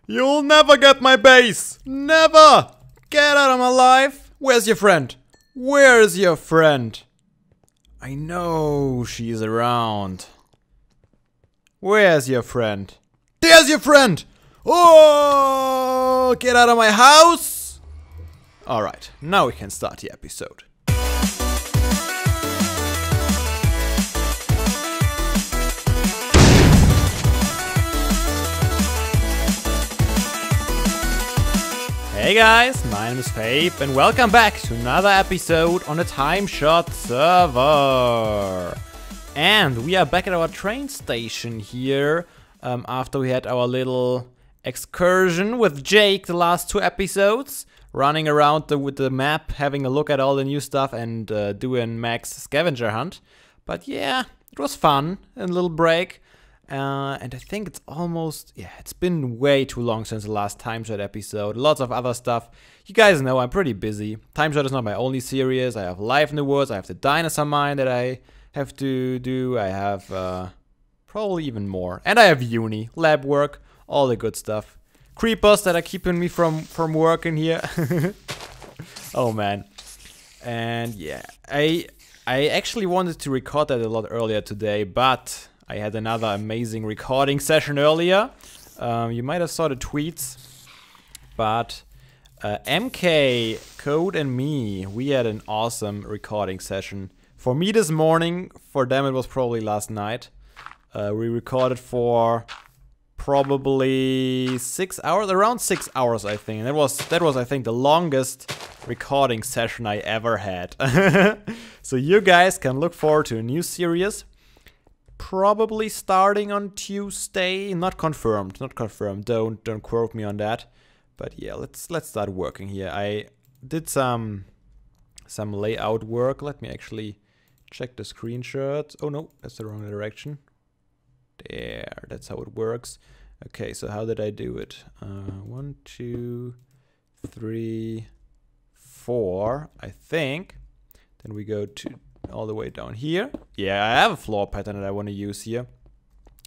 You'll never get my base! Never! Get out of my life! Where's your friend? Where's your friend? I know she's around. Where's your friend? There's your friend! Oh! Get out of my house! Alright, now we can start the episode. Hey guys, my name is Fabe and welcome back to another episode on the TimeShot server. And we are back at our train station here after we had our little excursion with Jake the last two episodes. Running around with the map, having a look at all the new stuff and doing Max scavenger hunt. But yeah, it was fun, a little break. And I think it's almost, it's been way too long since the last TimeShot episode. Lots of other stuff. You guys know I'm pretty busy. TimeShot is not my only series. I have Life in the Woods. I have the Dinosaur Mine that I have to do. I have probably even more. And I have uni, lab work, all the good stuff. Creepers that are keeping me from working here. Oh man. And yeah, I actually wanted to record that a lot earlier today, but I had another amazing recording session earlier. You might have saw the tweets, but MK, Code and me, we had an awesome recording session. For me this morning, for them it was probably last night. We recorded for probably 6 hours, around 6 hours I think. And that was I think the longest recording session I ever had. So you guys can look forward to a new series. Probably starting on Tuesday. Not confirmed. Don't quote me on that. But yeah, let's start working here. I did some layout work. Let me actually check the screenshots. Oh no, that's the wrong direction. There, that's how it works. Okay, so how did I do it? 1, 2, 3, 4, I think. Then we go to all the way down here. Yeah, I have a floor pattern that I want to use here.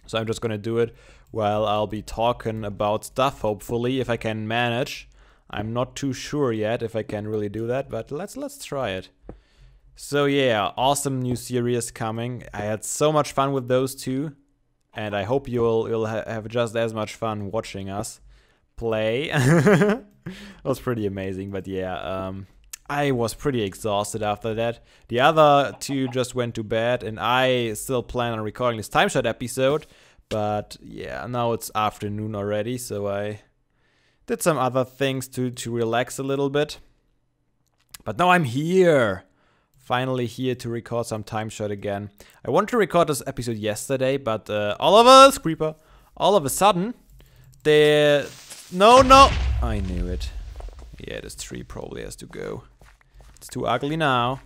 So I'm just gonna do it while I'll be talking about stuff, hopefully, if I can manage. I'm not too sure yet if I can really do that, but let's try it. So yeah, awesome new series coming. I had so much fun with those two, and I hope you'll have just as much fun watching us play. It was pretty amazing, but yeah, I was pretty exhausted after that. The other two just went to bed, and I still plan on recording this TimeShot episode. But yeah, now it's afternoon already, so I did some other things to relax a little bit. But now I'm here. Finally here to record some TimeShot again. I wanted to record this episode yesterday, but all of a sudden, no, I knew it. Yeah, this tree probably has to go. It's too ugly now.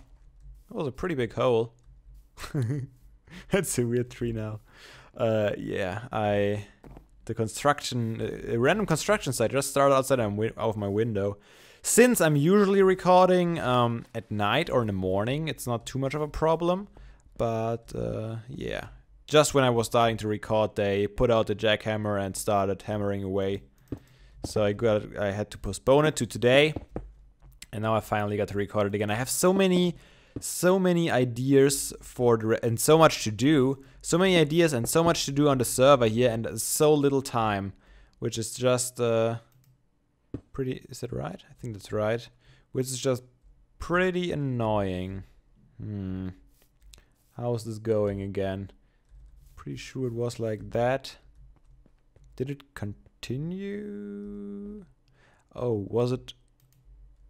That was a pretty big hole. That's a weird tree now. Yeah, the construction, a random construction site just started outside of my window. Since I'm usually recording at night or in the morning, it's not too much of a problem. But yeah, just when I was starting to record, they put out the jackhammer and started hammering away. So I had to postpone it to today. And now I finally got to record it again. I have so many ideas and so much to do. So many ideas and so much to do on the server here, and so little time, which is just pretty. Is that right? I think that's right. Which is just pretty annoying. How's this going again? Pretty sure it was like that. Did it continue? Oh, was it?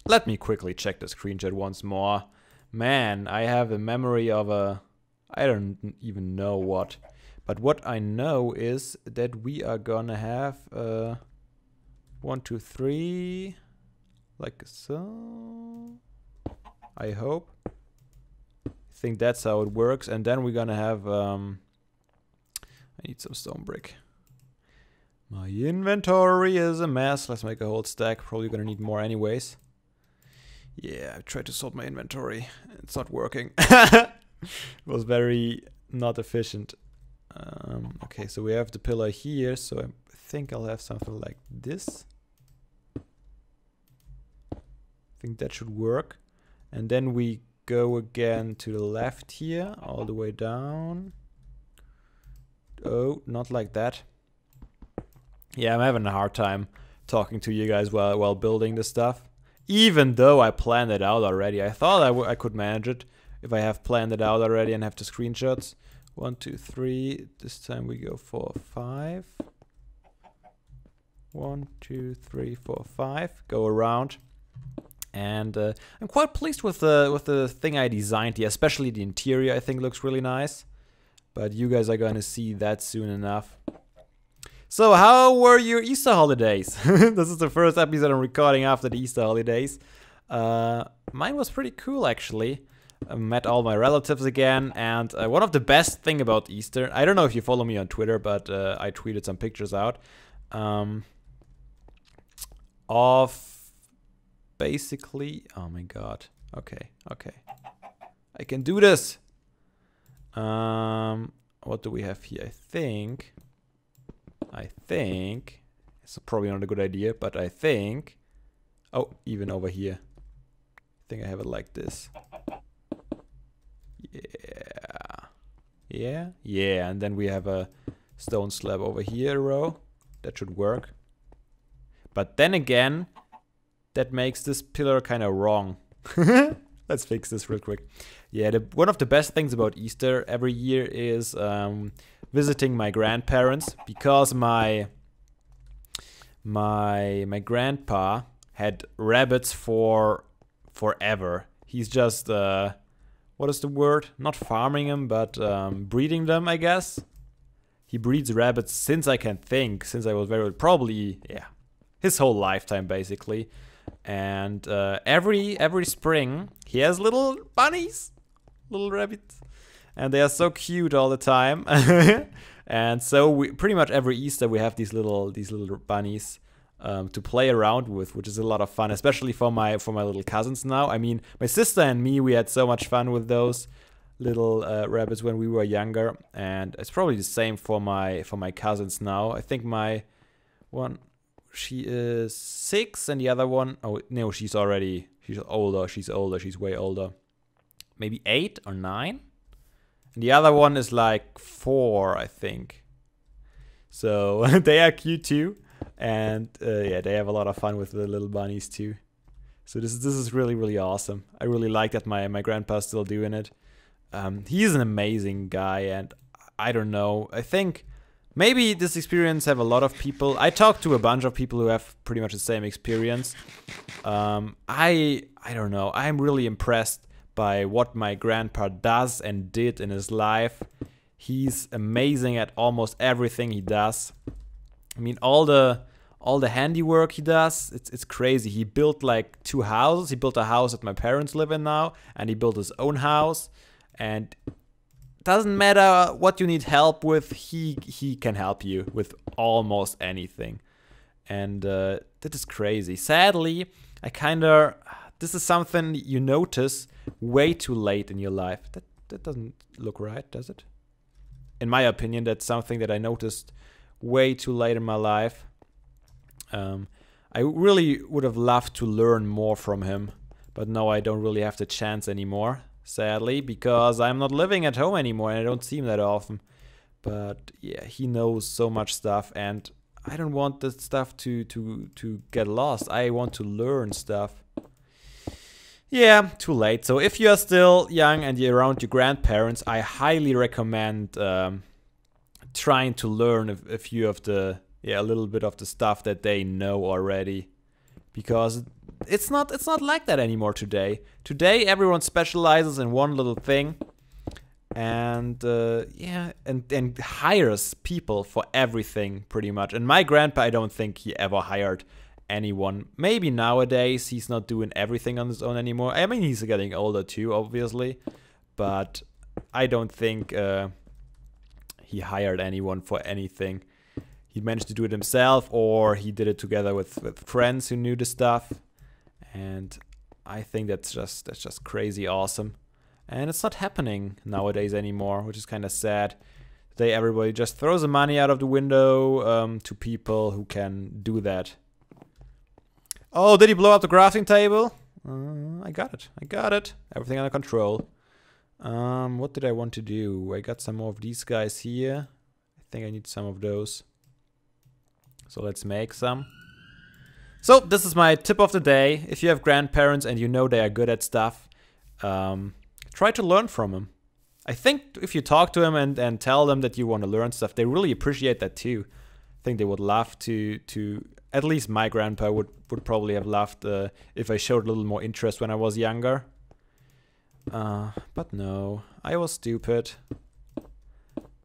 Let me quickly check the screenshot once more. Man, I have a memory of I don't even know what. But what I know is that we are gonna have 1, 2, 3, like so. I hope. I think that's how it works. And then we're gonna have I need some stone brick. My inventory is a mess. Let's make a whole stack. Probably gonna need more anyways. Yeah, I tried to sort my inventory. It's not working. It was very not efficient. Okay, so we have the pillar here. So I think I'll have something like this. I think that should work. And then we go again to the left here, all the way down. Oh, not like that. Yeah, I'm having a hard time talking to you guys while building this stuff. Even though I planned it out already. I thought I could manage it if I have planned it out already and have the screenshots. 1, 2, 3. This time we go 4, 5. 1, 2, 3, 4, 5. Go around. And I'm quite pleased with the thing I designed here, especially the interior. I think looks really nice. But you guys are gonna see that soon enough. So how were your Easter holidays? This is the first episode I'm recording after the Easter holidays. Mine was pretty cool actually. I met all my relatives again, and one of the best thing about Easter, I don't know if you follow me on Twitter, but I tweeted some pictures out of basically, oh my god, okay, I can do this. What do we have here? I think it's probably not a good idea, but I think, oh, even over here, I think I have it like this. Yeah, and then we have a stone slab over here, a row. That should work. But then again, that makes this pillar kind of wrong. Let's fix this real quick. Yeah, one of the best things about Easter every year is visiting my grandparents, because my grandpa had rabbits for forever. He's just what is the word? Not farming them, but breeding them, I guess. He breeds rabbits since I can think, since I was probably, yeah, his whole lifetime basically. And every spring he has little bunnies, little rabbits, and they are so cute all the time. And so we pretty much every Easter we have these little bunnies to play around with, which is a lot of fun, especially for my little cousins now. I mean, my sister and me, we had so much fun with those little rabbits when we were younger, and it's probably the same for my cousins now. I think my one, she is 6, and the other one, oh no, she's older. She's way older. Maybe 8 or 9. And the other one is like 4, I think. So they are cute too. And yeah, they have a lot of fun with the little bunnies too. So this is really, really awesome. I really like that my grandpa's still doing it. He's an amazing guy, and I don't know. I think maybe this experience have a lot of people. I talked to a bunch of people who have pretty much the same experience. I don't know. I'm really impressed by what my grandpa does and did in his life. He's amazing at almost everything he does. I mean, all the handiwork he does, it's crazy. He built like 2 houses. He built a house that my parents live in now, and he built his own house. And doesn't matter what you need help with, he can help you with almost anything. And that is crazy. Sadly, this is something you notice way too late in your life. That doesn't look right, does it? In my opinion, that's something that I noticed way too late in my life. I really would have loved to learn more from him, but no, I don't really have the chance anymore, sadly, because I'm not living at home anymore and I don't see him that often. But yeah, he knows so much stuff, and I don't want that stuff to get lost. I want to learn stuff. Yeah, too late. So if you're still young and you're around your grandparents, I highly recommend trying to learn a few of a little bit of the stuff that they know already, because it's not like that anymore today. Today everyone specializes in one little thing, and and hires people for everything pretty much. And my grandpa, I don't think he ever hired anyone. Maybe nowadays he's not doing everything on his own anymore. I mean, he's getting older too, obviously, but I don't think he hired anyone for anything. He managed to do it himself, or he did it together with friends who knew the stuff. And I think that's just crazy awesome. And it's not happening nowadays anymore, which is kind of sad. Today everybody just throws the money out of the window to people who can do that. Oh, did he blow up the crafting table? I got it. I got it. Everything under control. What did I want to do? I got some more of these guys here. I think I need some of those. So let's make some. So this is my tip of the day. If you have grandparents and you know they are good at stuff, try to learn from them. I think if you talk to them and tell them that you want to learn stuff, they really appreciate that too. I think they would love to at least my grandpa would probably have loved if I showed a little more interest when I was younger. But no, I was stupid.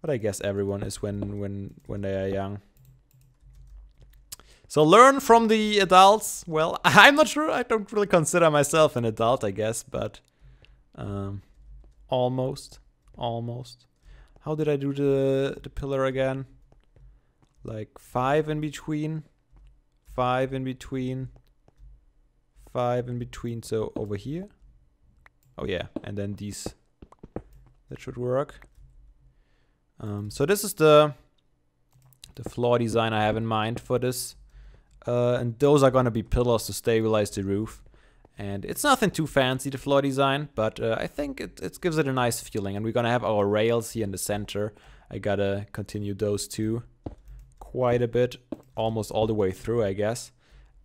But I guess everyone is when they are young. So learn from the adults. Well, I'm not sure. I don't really consider myself an adult, I guess, but almost. How did I do the pillar again? Like 5 in between, 5 in between, 5 in between. So over here. Oh yeah, and then these. That should work. So this is the floor design I have in mind for this. And those are gonna be pillars to stabilize the roof. And it's nothing too fancy, the floor design, but I think it gives it a nice feeling. And we're gonna have our rails here in the center. I gotta continue those two quite a bit, almost all the way through, I guess.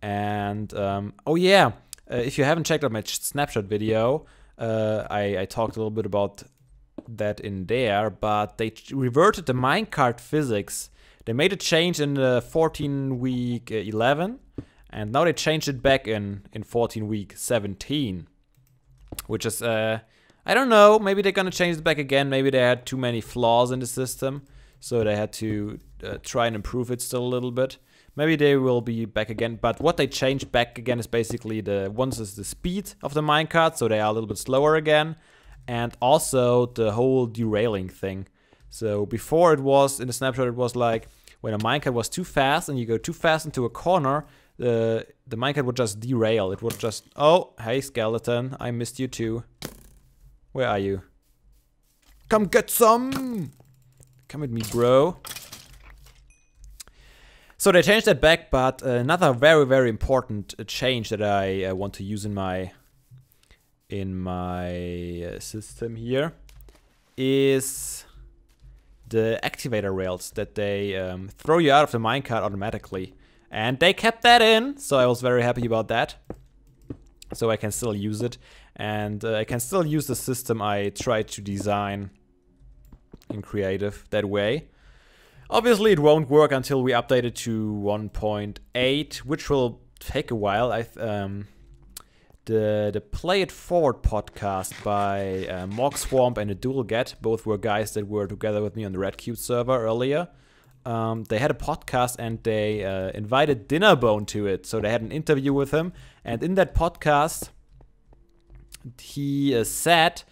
And oh yeah, if you haven't checked out my snapshot video, I talked a little bit about that in there, but they reverted the minecart physics. They made a change in the 14 week 11, and now they changed it back in 14 week 17, which is I don't know, maybe they're gonna change it back again. Maybe they had too many flaws in the system, so they had to try and improve it still a little bit. Maybe they will be back again, but what they changed back again is basically once is the speed of the minecart, so they are a little bit slower again, and also the whole derailing thing. So before it was, in the snapshot, it was like when a minecart was too fast and you go too fast into a corner, the minecart would just derail. It would just, oh, hey skeleton, I missed you too. Where are you? Come get some! Come with me, bro. So they changed that back, but another very, very important change that I want to use in my system here is the activator rails that they throw you out of the minecart automatically. And they kept that in, so I was very happy about that. So I can still use it, and I can still use the system I tried to design in creative that way. Obviously it won't work until we update it to 1.8, which will take a while. The Play It Forward podcast by Morg Swamp and a Dual Get, both were guys that were together with me on the Red Cube server earlier. They had a podcast and they invited Dinnerbone to it, so they had an interview with him. And in that podcast, he said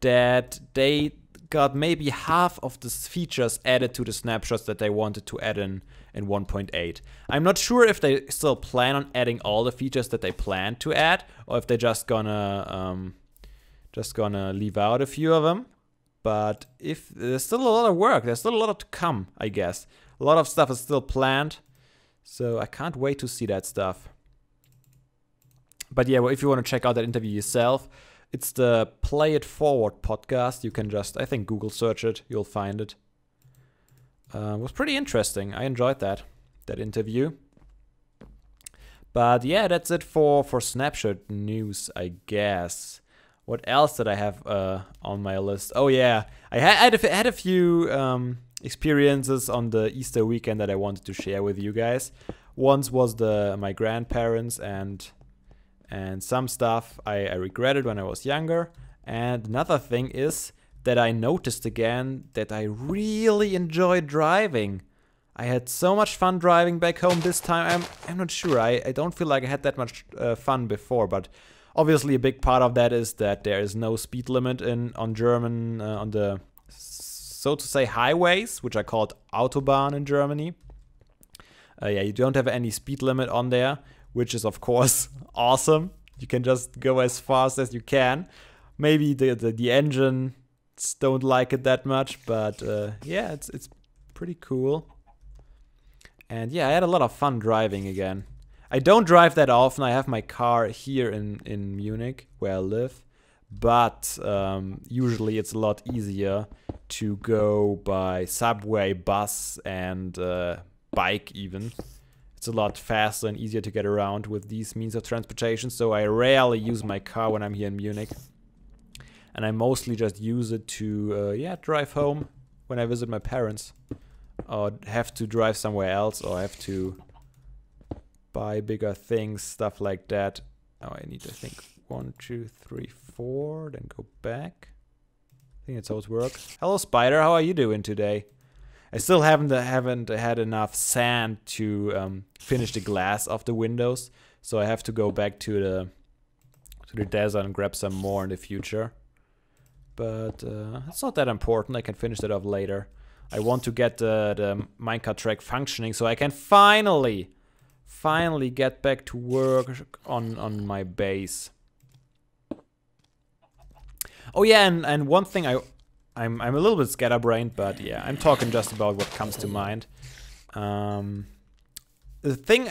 that they got maybe half of the features added to the snapshots that they wanted to add in 1.8. I'm not sure if they still plan on adding all the features that they plan to add, or if they're just gonna leave out a few of them. But if there's still a lot of work, there's still a lot to come, I guess. A lot of stuff is still planned, so I can't wait to see that stuff. But yeah, well, if you want to check out that interview yourself, it's the Play It Forward podcast. You can just, I think, Google search it. You'll find it. It was pretty interesting. I enjoyed that interview. But yeah, that's it for Snapshot news, I guess. What else did I have on my list? Oh yeah, I had a few experiences on the Easter weekend that I wanted to share with you guys. Once was my grandparents and some stuff I regretted when I was younger. And another thing is that I noticed again that I really enjoy driving. I had so much fun driving back home this time. I'm not sure. I don't feel like I had that much fun before, but obviously a big part of that is that there is no speed limit on German, on the, so to say, highways, which are called Autobahn in Germany. Yeah, you don't have any speed limit on there, which is of course awesome. You can just go as fast as you can. Maybe the engine don't like it that much, but yeah, it's pretty cool. And yeah, I had a lot of fun driving again. I don't drive that often. I have my car here in Munich, where I live. But usually it's a lot easier to go by subway, bus, and bike even. It's a lot faster and easier to get around with these means of transportation. So I rarely use my car when I'm here in Munich. And I mostly just use it to yeah, drive home when I visit my parents. Or have to drive somewhere else, or have to buy bigger things, stuff like that. Oh, I need to think 1, 2, 3, 4, then go back. I think that's how it works. Hello, Spider. How are you doing today? I still haven't had enough sand to finish the glass of the windows, so I have to go back to the desert and grab some more in the future. But it's not that important. I can finish that off later. I want to get the minecart track functioning so I can finally get back to work on my base. Oh yeah, and one thing I'm a little bit scatterbrained, but yeah, I'm talking just about what comes to mind. The thing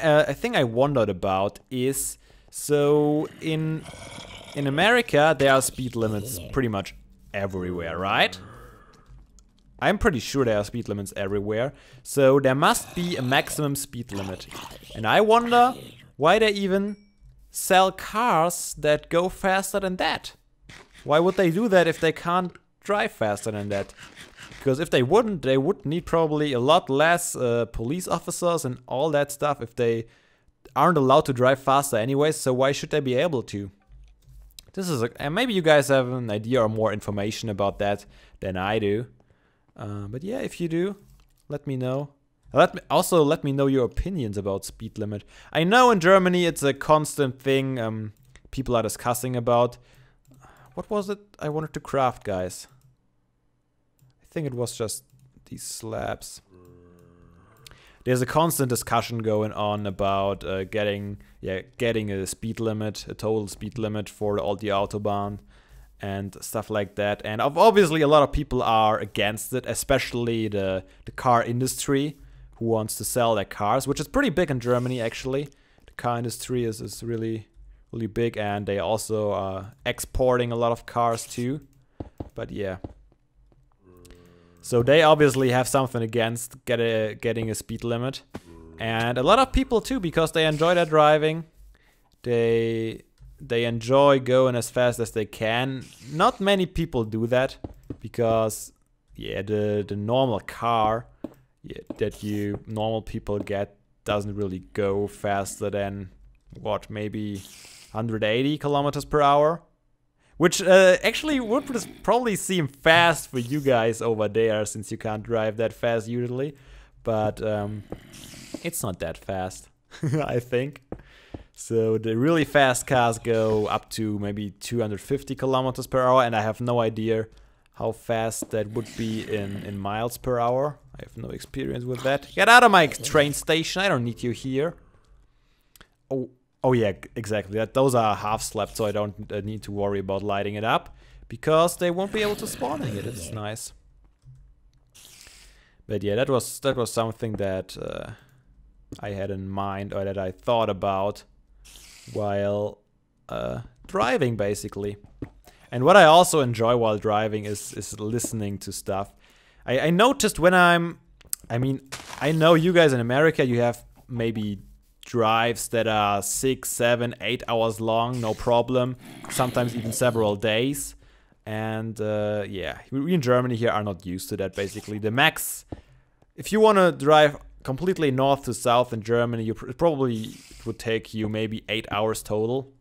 I wondered about is, so in America there are speed limits pretty much everywhere, right? I'm pretty sure there are speed limits everywhere, so there must be a maximum speed limit. And I wonder why they even sell cars that go faster than that. Why would they do that if they can't drive faster than that? Because if they wouldn't, they would need probably a lot less police officers and all that stuff if they aren't allowed to drive faster anyways, so why should they be able to? This is and maybe you guys have an idea or more information about that than I do. But yeah, if you do, let me know. Also let me know your opinions about speed limit. I know in Germany it's a constant thing people are discussing about. What was it I wanted to craft, guys? I think it was just these slabs. There's a constant discussion going on about getting a speed limit, a total speed limit for all the Autobahn and stuff like that. And obviously a lot of people are against it, especially the car industry who wants to sell their cars, which is pretty big in Germany actually. The car industry is really big, and they also are exporting a lot of cars too. But yeah. So they obviously have something against getting a speed limit. And a lot of people too, because they enjoy their driving. They enjoy going as fast as they can. Not many people do that, because yeah, the normal car that normal people get doesn't really go faster than what, maybe 180 kilometers per hour, which actually would probably seem fast for you guys over there, since you can't drive that fast usually, but it's not that fast. I think. So the really fast cars go up to maybe 250 kilometers per hour, and I have no idea how fast that would be in miles per hour. I have no experience with that. Get out of my train station, I don't need you here. Oh yeah, exactly. Those are half slept, so I don't need to worry about lighting it up, because they won't be able to spawn in it. It's nice. But yeah, that was something that I had in mind, or that I thought about while driving, basically. And what I also enjoy while driving is listening to stuff. I noticed when I mean, I know you guys in America, you have maybe drives that are 6, 7, 8 hours long, no problem. Sometimes even several days. And yeah, we in Germany here are not used to that, basically. The max, if you want to drive completely north to south in Germany, it would take you maybe 8 hours total.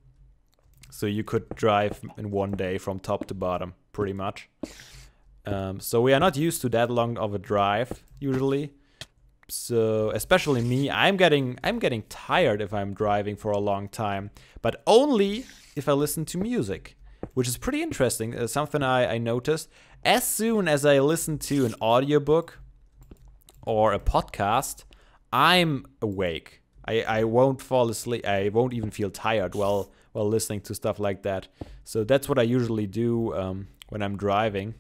So you could drive in one day from top to bottom, pretty much. So we are not used to that long of a drive usually. So especially me, I'm getting tired if I'm driving for a long time, but only if I listen to music, which is pretty interesting. Something I noticed. As soon as I listen to an audiobook or a podcast, I'm awake. I won't fall asleep. I won't even feel tired while listening to stuff like that. So that's what I usually do when I'm driving.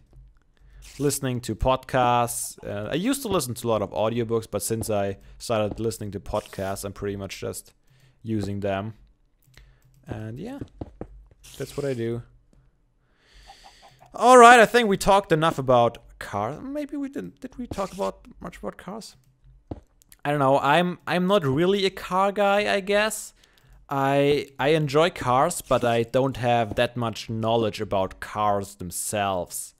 listening to podcasts. I used to listen to a lot of audiobooks, but since I started listening to podcasts, I'm pretty much just using them. And yeah, that's what I do. All right, I think we talked enough about cars. Maybe we didn't. Did we talk much about cars? I don't know. I'm not really a car guy, I guess. I enjoy cars, but I don't have that much knowledge about cars themselves.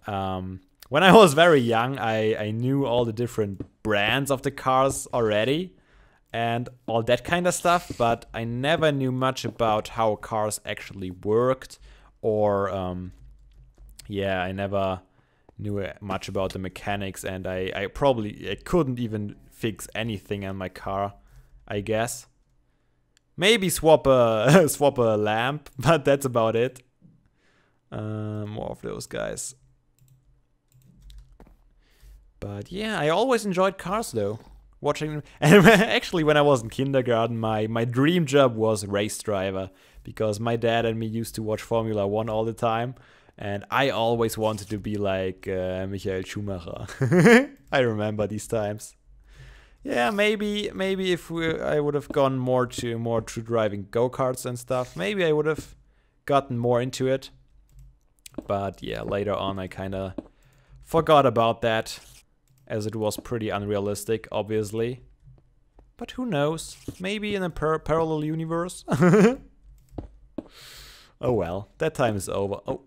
When I was very young, I knew all the different brands of the cars already and all that kind of stuff, but I never knew much about how cars actually worked, or yeah, I never knew much about the mechanics, and I couldn't even fix anything on my car, I guess. Maybe swap a swap a lamp, but that's about it. More of those guys. But yeah, I always enjoyed cars though. Watching them. And actually, when I was in kindergarten, my dream job was race driver, because my dad and me used to watch Formula 1 all the time, and I always wanted to be like Michael Schumacher. I remember these times. Yeah, maybe if I would have gone more to driving go-karts and stuff, maybe I would have gotten more into it. But yeah, later on I kind of forgot about that, as it was pretty unrealistic, obviously. But who knows? Maybe in a parallel universe? Oh well, that time is over. Oh,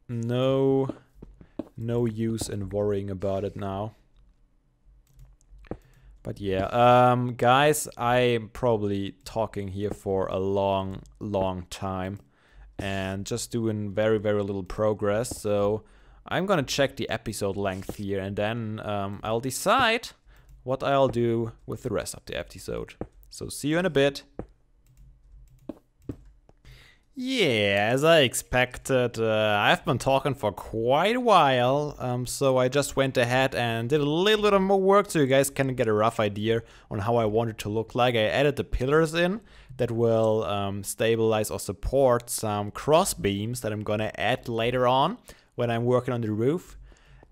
no use in worrying about it now. But yeah, guys, I'm probably talking here for a long time and just doing very little progress. So I'm gonna check the episode length here, and then I'll decide what I'll do with the rest of the episode. So see you in a bit. Yeah, as I expected, I've been talking for quite a while, so I just went ahead and did a little bit of more work so you guys can get a rough idea on how I want it to look like. I added the pillars in that will stabilize or support some cross beams that I'm gonna add later on when I'm working on the roof.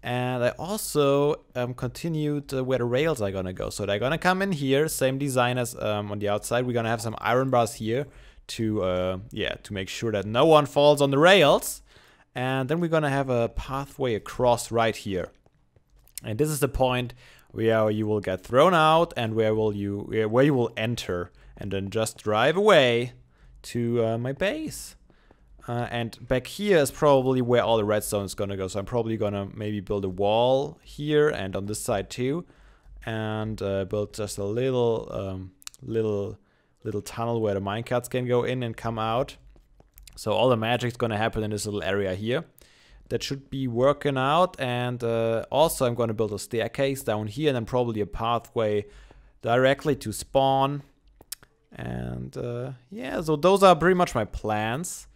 And I also continued where the rails are gonna go. So they're gonna come in here, same design as on the outside. We're gonna have some iron bars here to make sure that no one falls on the rails. And then we're gonna have a pathway across right here. And this is the point where you will get thrown out and where you will enter, and then just drive away to my base. And back here is probably where all the redstone is gonna go. So I'm probably gonna maybe build a wall here and on this side too, and build just a little tunnel where the minecarts can go in and come out. So all the magic's gonna happen in this little area here. That should be working out. And also I'm gonna build a staircase down here, and then probably a pathway directly to spawn. And yeah, so those are pretty much my plans.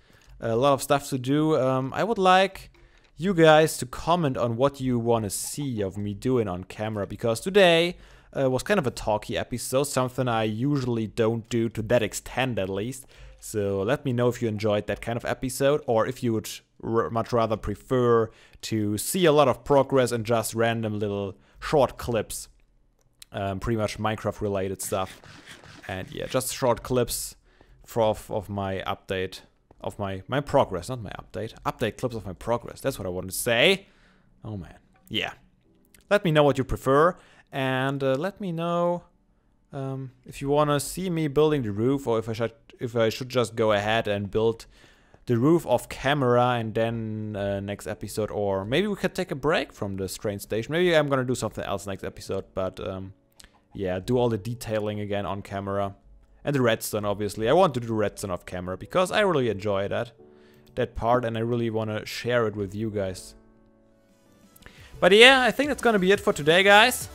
A lot of stuff to do. I would like you guys to comment on what you want to see of me doing on camera, because today was kind of a talky episode, something I usually don't do to that extent at least. So let me know if you enjoyed that kind of episode, or if you would much rather prefer to see a lot of progress and just random little short clips, pretty much Minecraft related stuff. And yeah, just short clips of my update. Of my progress, not my update. Update clips of my progress. That's what I wanted to say. Oh man. Yeah. Let me know what you prefer, and let me know if you want to see me building the roof, or if I should just go ahead and build the roof off camera and then next episode, or maybe we could take a break from the train station. Maybe I'm gonna do something else next episode, but yeah, do all the detailing again on camera. And the redstone, obviously. I want to do redstone off camera because I really enjoy that part, and I really want to share it with you guys. But yeah, I think that's gonna be it for today, guys.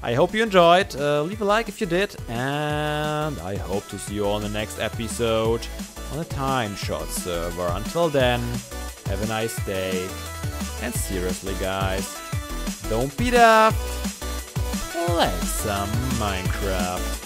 I hope you enjoyed. Leave a like if you did, and I hope to see you on the next episode on the TimeShot server. Until then, have a nice day, and seriously, guys, don't be daft. Play some Minecraft.